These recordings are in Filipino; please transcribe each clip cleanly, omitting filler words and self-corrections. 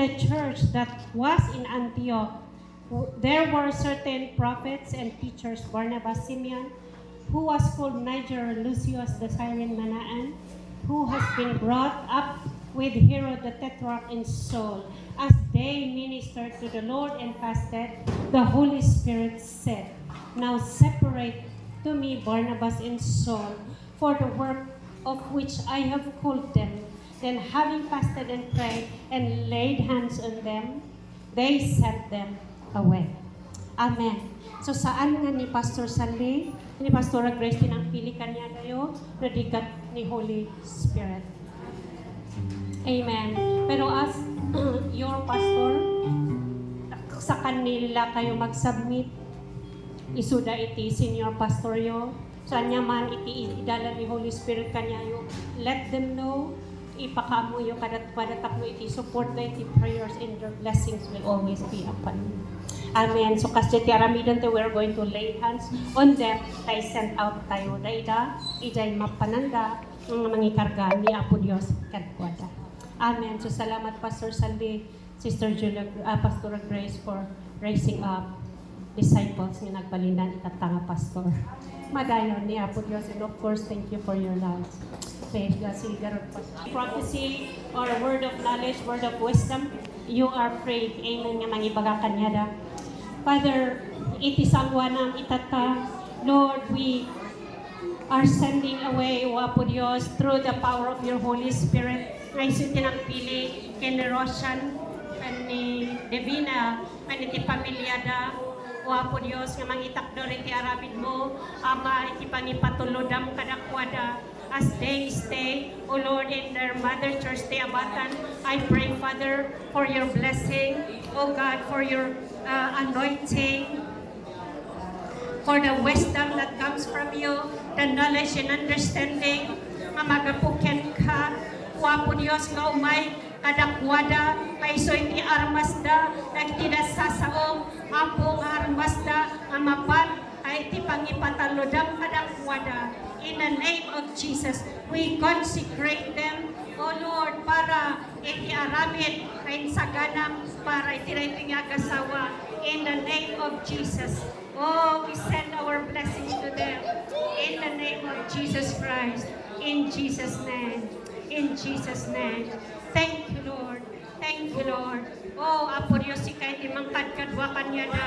the church that was in Antioch, there were certain prophets and teachers, Barnabas, Simeon, who was called Niger, Lucius the Cyrene, Manaan, who has been brought up with Herod the Tetrarch and Saul. As they ministered to the Lord and fasted, the Holy Spirit said, "Now separate to me Barnabas and Saul for the work of which I have called them." Then having fasted and prayed and laid hands on them, they sent them away. Amen. So saan nga ni Pastor Sandy, ni Pastora Grace tinangpili kanya dayo, nadigat ni Holy Spirit. Amen. Pero as your pastor, sa kanila kayo mag-submit, isuda iti senior pastor yo, saan niya man iti idala ni Holy Spirit kanya yo, let them know, ipakamu yo kadatak mo iti support na iti prayers and their blessings will always be upon you. Amen. So kasi ti aramidon te we're going to lay hands on them, tay send out tayo daida, ijay mapananda, ng mangikarga ni Apo Dios kadwada. Amen. So salamat Pastor Sandy, Sister Julia, Pastor Grace for raising up disciples nga nagbalindan itatanga pastor. Madayon ni Apo Dios, and of course thank you for your lives. Praise God. Prophecy or a word of knowledge, word of wisdom, you are prayed. Amen nga mangibaga kanyada. Father, iti sangwanam itata, Lord, we are sending away, O Apo Dios, through the power of your Holy Spirit. Ngayon tinangpili, kini Roshan, ni Divina, iti pamilyada, O Apo Dios, nga mangitakdo iti arabid mo, Ama, iti pangipatulodam kadakwada, as they stay, O Lord, in their mother church, the Abatan. I pray, Father, for your blessing, O God, for your anointing, for the wisdom that comes from you, the knowledge and understanding, nga magapuken ka, O Apo Dios, nga umay, kadakwada, kaiso iti armasda, nagtinasasaong, ampong armasda, nga mapat, ay iti pangipatalodam kadakwada. In the name of Jesus, we consecrate them, O Lord, para iti aramid, kain saganam, para iti rating agasawa. In the name of Jesus, oh, we send our blessings to them. In the name of Jesus Christ, in Jesus' name. In Jesus' name. Thank you, Lord. Thank you, Lord. Oh, Apo Dios, ikay di mangkadkadwa kanya na.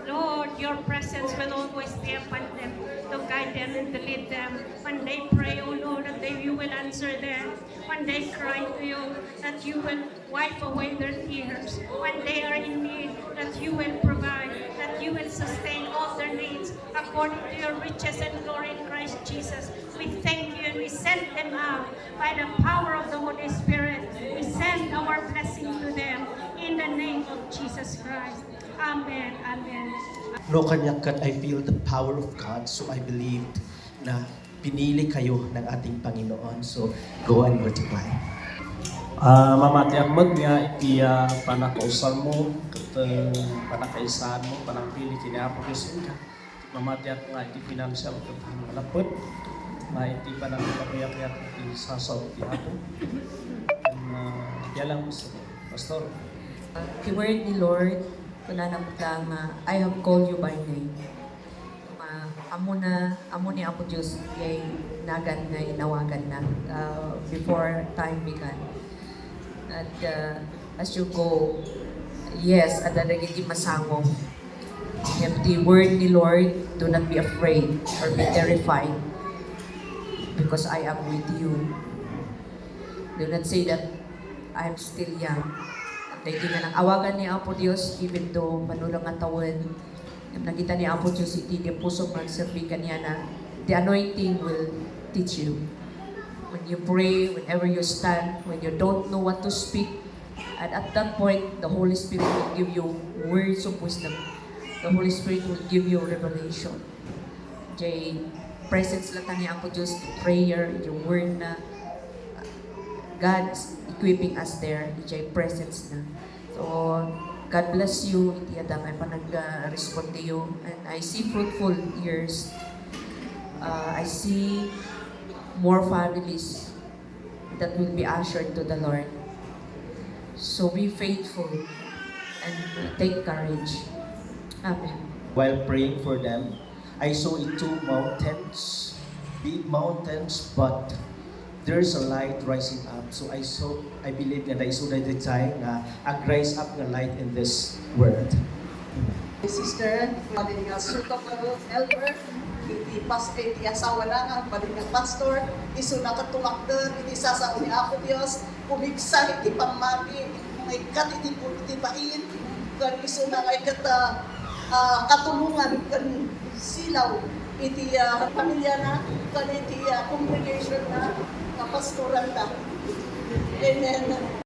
Lord, your presence will always be upon them, to guide them and to lead them. When they pray, oh Lord, that you will answer them. When they cry to you, that you will wipe away their tears. When they are in need, that you will provide, that you will sustain all their needs according to your riches and glory in Christ Jesus. We thank you and we send them out by the power of the Holy Spirit. We send our blessing to them in the name of Jesus Christ. Amen. Amen. No kanyakat, I feel the power of God, so I believed na pinili kayo ng ating Panginoon. So go and multiply. Mamati agmag nga iti panakausal mo, panakaisahan mo, panakpili kinapo kasi ka. Mamati ako nga iti financial malapot, na iti panakapakuyak-yak iti sasaw iti hapo. Kaya lang gusto ko, Pastor. The word ni Lord, kunanam lang, I have called you by name. Amo ni Apo Diyos, yay nagan na inawagan na before time began. At as you go, yes, at di masangong. If the word ni Lord, do not be afraid or be terrified, because I am with you. Do not say that I am still young. Dahil nga nang awagan ni Apo Diyos, even though manulang atawan, nakita ni Apo Diyos, iti di puso magsabi kanya na the anointing will teach you. When you pray, whenever you stand, when you don't know what to speak, and at that point, the Holy Spirit will give you words of wisdom. The Holy Spirit will give you revelation. Jay, presence lang ni Apo Diyos, prayer, yung word na God is equipping us there, ijay presence na. So, God bless you, iti adam ay panag-respond to you. And I see fruitful years. I see more families that will be ushered to the Lord. So be faithful and take courage. Amen. While praying for them, I saw two mountains, big mountains, but there's a light rising up. So I believe that I saw the design na ag-rise up ng light in this world. Sister, bali nga suka ko elder, iti iti asawa na nga, bali nga pastor, iso na katumakder, iti sasabi ako Diyos, kumigsa iti pamati, mga ikat iti bain, kan iso na nga ikat katulungan, kan silaw, iti pamilya na, kan iti congregation na, pastoral na. Amen.